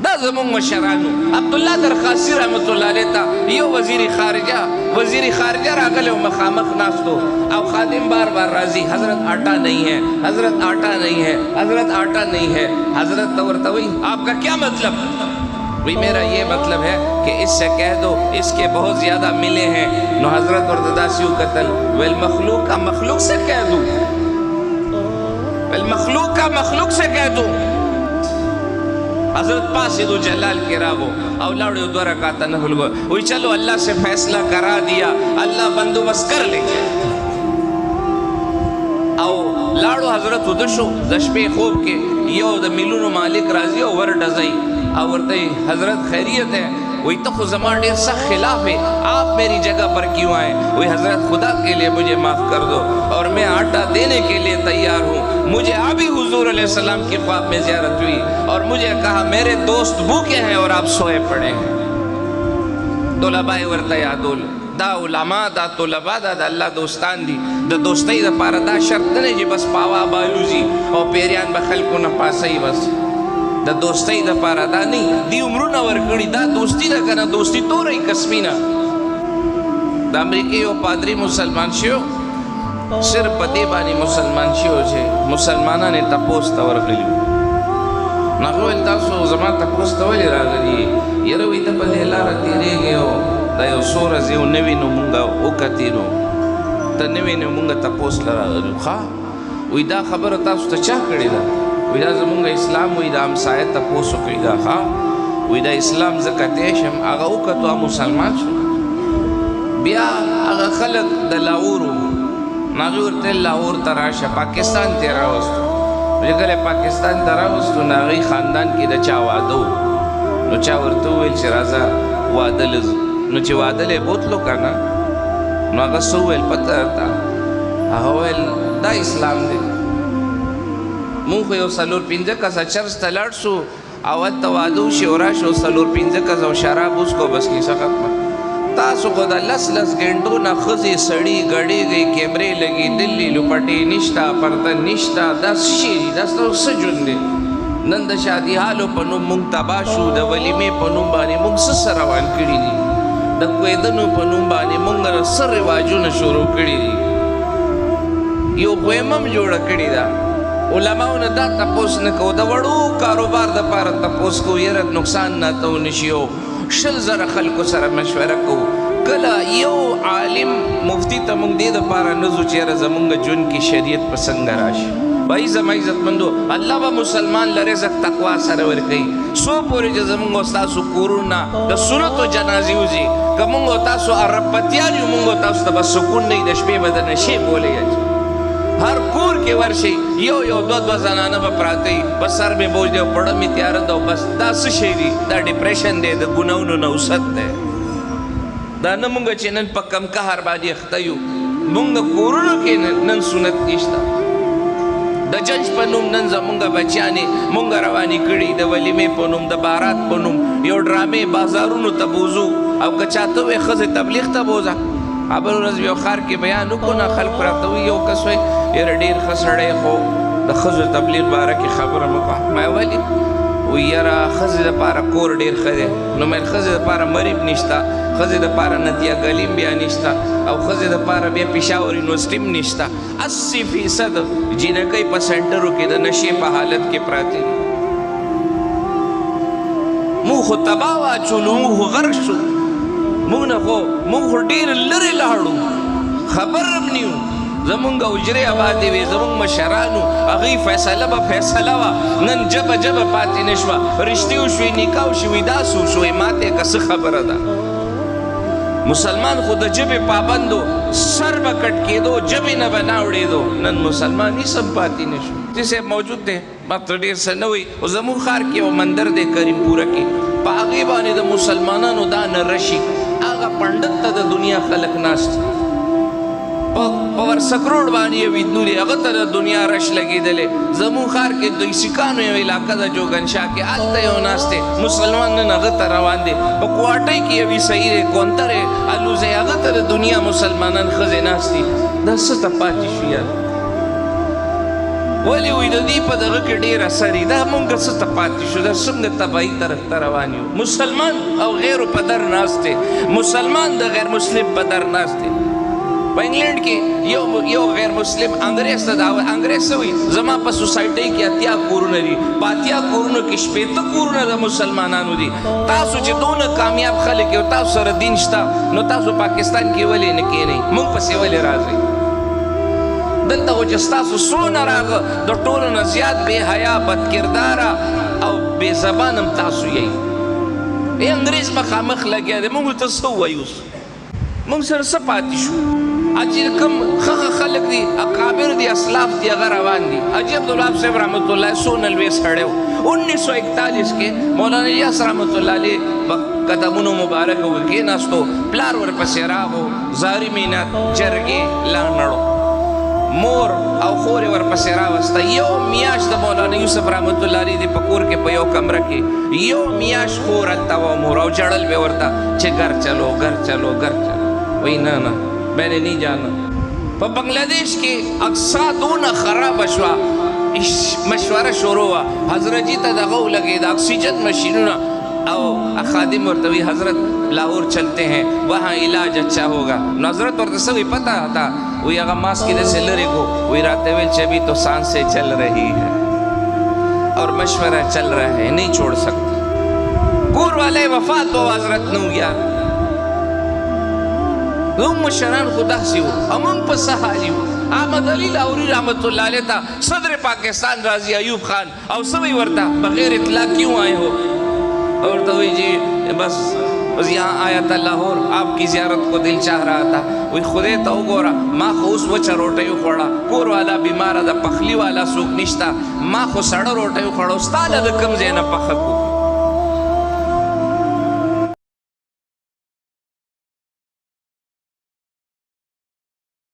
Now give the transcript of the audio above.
دا زمونږ مشرانو. عبدالله درخاسي رحمت الله علیه ته یو وزیر خارجه راغلی و مخامخ ناستو او خادم بار بار راځي حضرت آٹا نہیں ہے، حضرت آٹا نہیں ہے، حضرت آٹا نہیں ہے. حضرت تو ورته وی آپ کا کیا مطلب؟ وی میرا یہ مطلب ہے کہ اس سے کہہ دو اس کے بہت زیادہ ملے ہیں. نو حضرت ورته داسې وکتل ویل مخلوق کا مخلوق سے کہہ دو، مخلوق کا مخلوق سے کہہ دو. حضرت پاسیدو جلال کے راغو او لاڑو 2 رکعت نفل گو وی چلو اللہ سے فیصلہ کرا دیا، اللہ بندوبست کر لیں گے. او لاڑو حضرت ودشو دشپے خوب کے یو د میلونو مالک راضی او ور ڈزائی او ورتے حضرت خیریت ہے. وہی تو خود زمان ڈیر سخت خلاف ہے، آپ میری جگہ پر کیوں آئے؟ وہی حضرت خدا کے لیے مجھے معاف کر دو اور میں آٹا دینے کے لیے تیار ہوں. مجھے ابھی حضور علیہ السلام کی خواب میں زیارت ہوئی اور مجھے کہا میرے دوست بھوکے ہیں اور آپ سوئے پڑے ہیں. طلباء ورطا یادول دا علماء دا طلباء دا اللہ دوستان دی دا دوستی دا پارا دا شرط نہیں جی بس پاوا بالوزی اور پیریان بخل کو نپاسا ہی بس دا دوستی دا پارا دا نہیں دی عمرو ورکڑی دا دوستی دا کنا دوستی تو رہی کسمینا. دا امریکی و پادری مسلمان شیو صرف پتی بانی مسلمان شیو چھے مسلمانہ نے تپوستا ورکلیو ناغویل تاسو زمان تپوستا ولی راگلی یروی تا پدی لارا تیرے گئے ہو دا یو سور ازیو نوی نو منگا اوکتی نو تا نوی نو منگا تپوس لرا گلیو خواه وی دا خبر تاسو تا چاہ کردی دا وی دا زمونگا اسلام وی دا امسایت تپوسو کردی دا خواه وی دا اسلام زکتیشم آگا اوکتو مسلمان شو بیا آگا خلق دا لاغورو ناغور تل لاغور تراشا پاکستان تیرا وستو جگل پاکستان ترا وستو ناغی خاندان کی دا چا وادو نو چا ورتو ویل چی رازا وادل نو چی وادل بوتلو کانا نو آگا سو ویل پتر تا آگا ویل دا اسلام دے مون خو یو سلور پینزه کسا چرس تلار سو آوات تا وادو شورا شو سلور پینزه کسا و شراب اس کو بس کی سخت ما تاسو خدا لس گھنٹو نا خزی سڑی گڑی گئی کیمرے لگی دلی لپٹی نشتا پرتن نشتا دس شیری دس تو سجن دے نند شادی حالو پنو مونگ تباشو دا ولیمے پنو بانے مونگ سسر روان کری دی دا کویدنو پنو بانے مونگ سر رواجو نشورو کری دی یو قویمم جوڑا کری دا علماء نے دا تپوس نکو دا وڑو کاروبار دا پارا تپوس کو یرد نقصان نا تو نشیو شل زر خلقو سر مشورہ کو کلا یو عالم مفتی تا مونگ دید پارا نزو چیر زمونگ جن کی شریعت پسنگ راش بھائی زم عزت مندو اللہ با مسلمان لرزق تقوی سرور کئی سو پوری جا زمونگ استاسو کورونا دا سنت و جنازی ہوزی کہ مونگ استاسو عرب پتیانی مونگ استاسو تا بس سکون نہیں دشپے بدن شے بولے یج ہر کور کے ورشی یو دو زنانہ با پراتی بس سر میں بوجھ دے پڑا میں تیارت دو بس دا سشیری دا ڈپریشن دے دا گناونو نوست دے دا نمونگا چی نن پا کم کہر بادی اختیو مونگا کورونو کے نن سنت نیشتا دا جنج پا نوم نن زمونگا بچیانی مونگا روانی کڑی دا ولیمے پا نوم دا بارات پا نوم یو ڈرامے بازارونو تا بوزو او کچاتوے خز تبلیغ تا بوزا ابر رضی و خار کے بیانو کنا خلق راتوی یو کسوی یر دیر خسڑے خو دا خز تبلیغ بارا کی خبر مکا میں ولی وی یرا خز دا پارا کور دیر خدے نو میں خز دا پارا مریب نشتا خز دا پارا ندیا گلیم بیا نشتا او خز دا پارا بیا پیشاور یونیورسٹیم نشتا 80% جنکی پا سینٹرو کی دا نشی پا حالت کے پراتی مو خو تباوا چولو مو خو غرق شو مونگ خو دیر لری لارو خبرم نیو زمونگا اجرے آبادی وی زمونگ مشرانو اغی فیصلہ با فیصلہ وا نن جب پاتی نشوا رشتیو شوی نکاو شوی داسو شوی ماتے کس خبر دا مسلمان خود جب پابندو سر با کٹ کے دو جب نہ بناوڑے دو نن مسلمان ہی سب پاتی نشو جسے موجود دے مطر دیر سنوی و زمون خار کے و مندر دے کریم پورا کی پا آغیبانی دا مسلمانانو دا نرشی آغا پندت تا دا دنیا خلق ناست پاور سکروڑ بانی ویدنو دی اغا تا دا دنیا رش لگی دلے زمون خار کے دوی سکانو یو علاقہ دا جو گنشا کے آلتا یو ناستے مسلمان نن اغا تا روان دے پا کوارٹائی کی یوی صحیح رے کونتر ہے علوزے اغا تا دا دنیا مسلمانان خزے ناستی دا ستا پاتی شویا ولی وی د دې په دغه کې ډېر اثر دی دا مونږ څه ته پاتې شو دا څنګه تباهي طرف ته روان یو مسلمان او غیرو په در ناست دی مسلمان د غیر مسلم په در ناست دی په انګلینډ کې یو غیر مسلم انګریز ته دعوت انګریز څه وایي زما په سوسایټۍ کې 80 کورونه دي په 80 کورونو کې 80 کورونه د مسلمانانو دي تاسو چې دونه کامیاب خلک یو تاسو سره دین شته نو تاسو پاکستان کې ولې نه کېنئ موږ پسې ولې راځئ دلته خو چې ستاسو څونه راغه د ټولو نه زیات بې حیا بدکرداره او بې زبان هم تاسو یئ انګریز مخامخ لګیا دی موږ ته څه ووایو موږ سره څه پاتې شو چې کوم ښه خلک دي اکابر دي اسلاف دي هغه روان دي حاجي عبدالوهاب صاحب رحمت الله څونه لوی سړی و 1941 کې مولانا الیاس رحمت الله علیه په قدمونو مبارکو کې کېناستو پلار ورپسې راغو زاري مینت جرګې لاندړو مور او خور ورپسې راوسته یو میاشت د مولانا یوسف رحمت الله علیه د په کور کې په یو کمره کې یو میاشت خور هلته وه مور او ژړل به ورته چې ګر چلو ګر چلو ګر چلو وایي نه نه میں نے نہیں جانا په بنگلادیش کې اقصا دونه خرابه شوه مشوره شروع وه حضرت جي ته دغه ولګېد اکسیجن مشینونه او خادم ورته وی حضرت لاہور چلتے ہیں وہاں علاج اچھا ہوگا نو حضرت ورته څه وی پتا تھا وی هغه ماسک کې داسې لرې کو وی راته ویل چې ابھی تو سانسیں چل رہی ہے اور مشورہ چل رہا ہے نہیں چھوڑ سکتے کور والے وفات ہو حضرت نو یار زموږ مشران خو داسې وو او موږ په څه حال یو احمد علي لاهوري رحمت الله علیه ته صدر پاکستان راضي ایوب خان او څه وی ورته بغیر اطلاع کیوں آئے ہو اور تو جی بس یہاں آیا تھا لاہور آپ کی زیارت کو دل چاہ رہا تھا وی خدای ته وګوره ما خو اوس وچه روټۍ وخوړه کور والا بیماره ده پخلي والا څوک نشته ما خو سړه روټۍ وخوړه ستا له د کوم ځای نه پخه کو